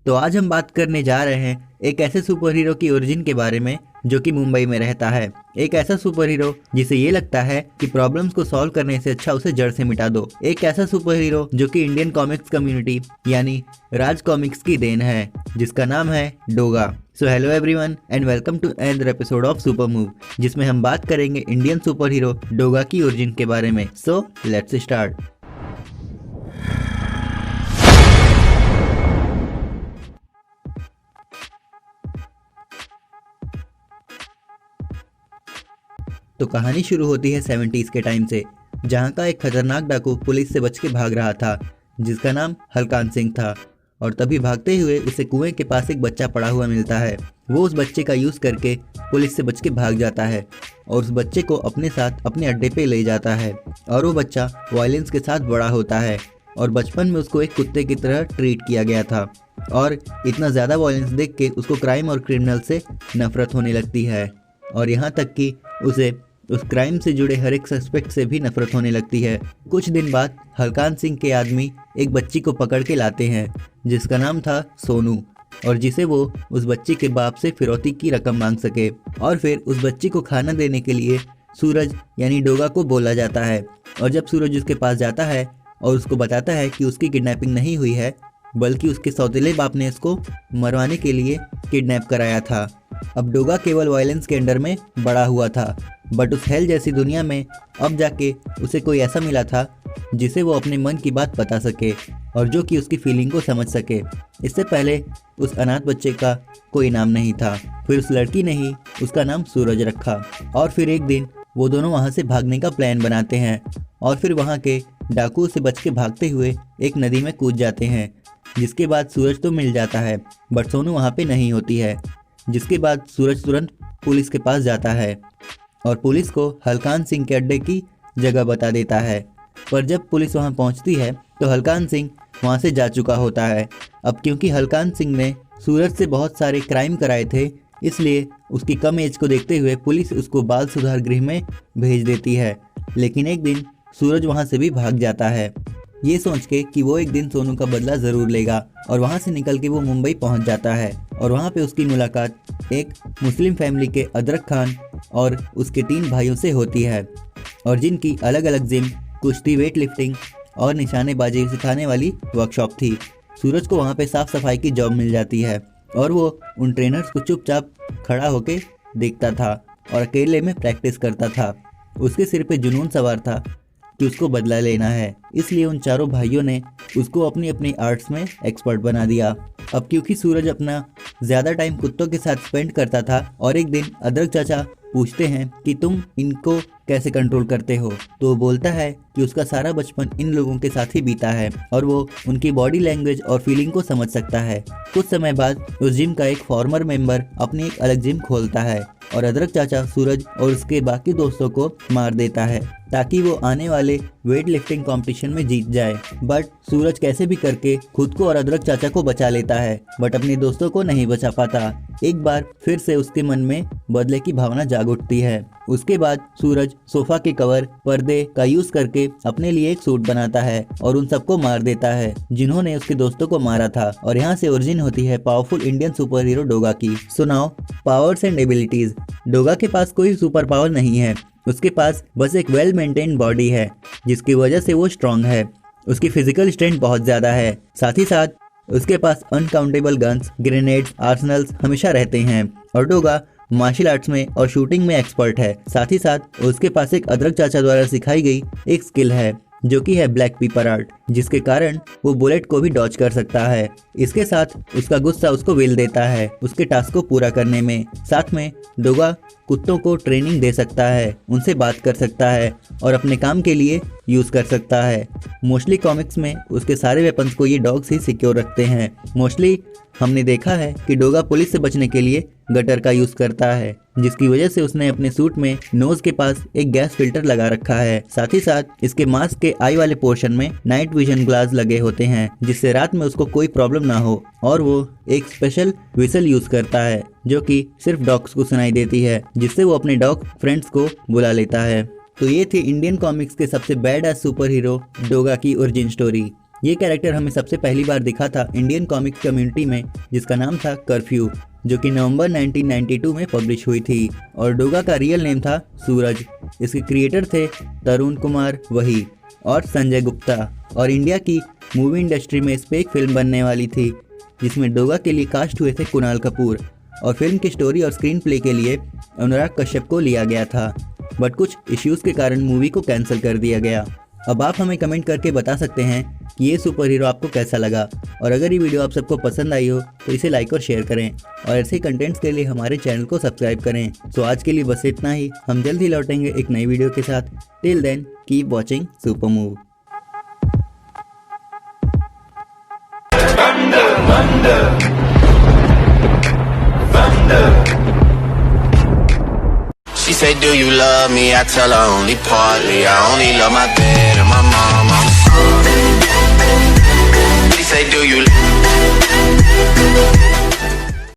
तो आज हम बात करने जा रहे हैं एक ऐसे सुपर हीरो की ओरिजिन के बारे में जो कि मुंबई में रहता है। एक ऐसा सुपर हीरो जिसे ये लगता है कि प्रॉब्लम्स को सॉल्व करने से अच्छा उसे जड़ से मिटा दो। एक ऐसा सुपर हीरो जो कि इंडियन कॉमिक्स कम्युनिटी यानी राज कॉमिक्स की देन है, जिसका नाम है Doga. So hello everyone and welcome to another episode of super move, जिसमें हम बात करेंगे इंडियन सुपर हीरो डोगा की ओरिजिन के बारे में। So let's start. तो कहानी शुरू होती है 70s के टाइम से, जहां का एक खतरनाक डाकू पुलिस से बच के भाग रहा था, जिसका नाम हलकान सिंह था। और तभी भागते हुए उसे कुएं के पास एक बच्चा पड़ा हुआ मिलता है। वो उस बच्चे का यूज़ करके पुलिस से बच के भाग जाता है और उस बच्चे को अपने साथ अपने अड्डे पे ले जाता है। और वो बच्चा वायलेंस के साथ बड़ा होता है और बचपन में उसको एक कुत्ते की तरह ट्रीट किया गया था। और इतना ज़्यादा वायलेंस देख के उसको क्राइम और क्रिमिनल से नफरत होने लगती है, और यहाँ तक कि उसे उस क्राइम से जुड़े हर एक सस्पेक्ट से भी नफरत होने लगती है। कुछ दिन बाद हलकान सिंह के आदमी एक बच्ची को पकड़ के लाते हैं जिसका नाम था सोनू, और जिसे वो उस बच्ची के बाप से फिरौती की रकम मांग सके। और फिर उस बच्ची को खाना देने के लिए सूरज यानी डोगा को बोला जाता है। और जब सूरज उसके पास जाता है और उसको बताता है कि उसकी किडनैपिंग नहीं हुई है, बल्कि उसके सौतेले बाप ने इसको मरवाने के लिए किडनैप कराया था। अब डोगा केवल वायलेंस के अंडर में बड़ा हुआ था, बट उस हेल जैसी दुनिया में अब जाके उसे कोई ऐसा मिला था जिसे वो अपने मन की बात बता सके और जो कि उसकी फीलिंग को समझ सके। इससे पहले उस अनाथ बच्चे का कोई नाम नहीं था, फिर उस लड़की ने ही उसका नाम सूरज रखा। और फिर एक दिन वो दोनों वहाँ से भागने का प्लान बनाते हैं और फिर वहाँ के डाकुओं से बच के भागते हुए एक नदी में कूद जाते हैं। जिसके बाद सूरज तो मिल जाता है, बट सोनू वहाँ पे नहीं होती है। जिसके बाद सूरज तुरंत पुलिस के पास जाता है और पुलिस को हलकान सिंह के अड्डे की जगह बता देता है। पर जब पुलिस वहां पहुंचती है तो हलकान सिंह वहां से जा चुका होता है। अब क्योंकि हलकान सिंह ने सूरज से बहुत सारे क्राइम कराए थे, इसलिए उसकी कम एज को देखते हुए पुलिस उसको बाल सुधार गृह में भेज देती है। लेकिन एक दिन सूरज वहां से भी भाग जाता है, ये सोच के कि वो एक दिन सोनू का बदला ज़रूर लेगा। और वहाँ से निकल के वो मुंबई पहुँच जाता है और वहाँ पे उसकी मुलाकात एक मुस्लिम फैमिली के अदरक खान और उसके 3 भाइयों से होती है, और जिनकी अलग अलग जिम, कुश्ती, वेट लिफ्टिंग और निशानेबाजी सिखाने वाली वर्कशॉप थी। सूरज को वहाँ पे साफ़ सफाई की जॉब मिल जाती है और वो उन ट्रेनर्स को चुपचाप खड़ा होके देखता था और अकेले में प्रैक्टिस करता था। उसके सिर पे जुनून सवार था कि उसको बदला लेना है, इसलिए उन चारों भाइयों ने उसको अपनी अपनी आर्ट्स में एक्सपर्ट बना दिया। अब क्योंकि सूरज अपना ज़्यादा टाइम कुत्तों के साथ स्पेंड करता था, और एक दिन अदरक चाचा पूछते हैं कि तुम इनको कैसे कंट्रोल करते हो, तो वो बोलता है कि उसका सारा बचपन इन लोगों के साथ ही बीता है और वो उनकी बॉडी लैंग्वेज और फीलिंग को समझ सकता है। कुछ समय बाद उस जिम का एक फॉर्मर मेंबर अपनी एक अलग जिम खोलता है और अदरक चाचा सूरज और उसके बाकी दोस्तों को मार देता है ताकि वो आने वाले वेट लिफ्टिंग कॉम्पिटिशन में जीत जाए। बट सूरज कैसे भी करके खुद को और अदरक चाचा को बचा लेता है, बट अपने दोस्तों को नहीं बचा पाता। एक बार फिर से उसके मन में बदले की भावना जाग उठती है। उसके बाद सूरज सोफा के कवर, पर्दे का यूज करके अपने लिए एक सूट बनाता है और उन सबको मार देता है जिन्होंने उसके दोस्तों को मारा था। और यहाँ से ओरिजिन होती है powerful Indian super hero Doga की। So now powers and abilities. Doga के पास कोई सुपर पावर नहीं है, उसके पास बस एक वेल मेंटेन्ड बॉडी है जिसकी वजह से वो स्ट्रांग है। उसकी फिजिकल स्ट्रेंथ बहुत ज़्यादा है, साथ ही साथ उसके पास अनकाउंटेबल गन्स, ग्रेनेड्स, आर्सनल्स हमेशा रहते हैं। और डोगा मार्शल आर्ट्स में और शूटिंग में एक्सपर्ट है। साथ ही साथ उसके पास एक अदरक चाचा द्वारा सिखाई गई एक स्किल है जो कि है ब्लैक पीपर आर्ट, जिसके कारण वो बुलेट को भी डॉज कर सकता है। इसके साथ उसका गुस्सा उसको विल देता है उसके टास्क को पूरा करने में। साथ में डोगा कुत्तों को ट्रेनिंग दे सकता है, उनसे बात कर सकता है और अपने काम के लिए यूज़ कर सकता है। मोस्टली कॉमिक्स में उसके सारे वेपन्स को ये डॉग्स ही सिक्योर रखते हैं। मोस्टली हमने देखा है कि डोगा पुलिस से बचने के लिए गटर का यूज़ करता है, जिसकी वजह से उसने अपने सूट में नोज के पास एक गैस फिल्टर लगा रखा है। साथ ही साथ इसके मास्क के आई वाले पोर्शन में नाइट विजन ग्लास लगे होते हैं, जिससे रात में उसको कोई प्रॉब्लम ना हो। और वो एक स्पेशल विसल यूज करता है जो कि सिर्फ डॉग्स को सुनाई देती है, जिससे वो अपने डॉग फ्रेंड्स को बुला लेता है। तो ये थी इंडियन कॉमिक्स के सबसे bad as super hero Doga की ओरिजिन स्टोरी। ये कैरेक्टर हमें सबसे पहली बार दिखा था इंडियन कॉमिक्स कम्युनिटी में, जिसका नाम था कर्फ्यू, जो कि नवंबर 1992 में पब्लिश हुई थी। और डोगा का रियल नेम था सूरज। इसके क्रिएटर थे तरुण कुमार वही और संजय गुप्ता। और इंडिया की मूवी इंडस्ट्री में इस पर एक फिल्म बनने वाली थी, जिसमें डोगा के लिए कास्ट हुए थे कुणाल कपूर। और फिल्म की स्टोरी और स्क्रीन प्ले के लिए अनुराग कश्यप को लिया गया था, बट कुछ इश्यूज़ के कारण मूवी को कैंसिल कर दिया गया। अब आप हमें कमेंट करके बता सकते हैं कि ये सुपर हीरो आपको कैसा लगा। और अगर ये वीडियो आप सबको पसंद आई हो तो इसे लाइक और शेयर करें, और ऐसे कंटेंट्स के लिए हमारे चैनल को सब्सक्राइब करें। तो आज के लिए बस इतना ही, हम जल्द ही लौटेंगे एक नई वीडियो के साथ। Till then keep watching super move. She said, do you love me? I tell her only partly. I only love my bed.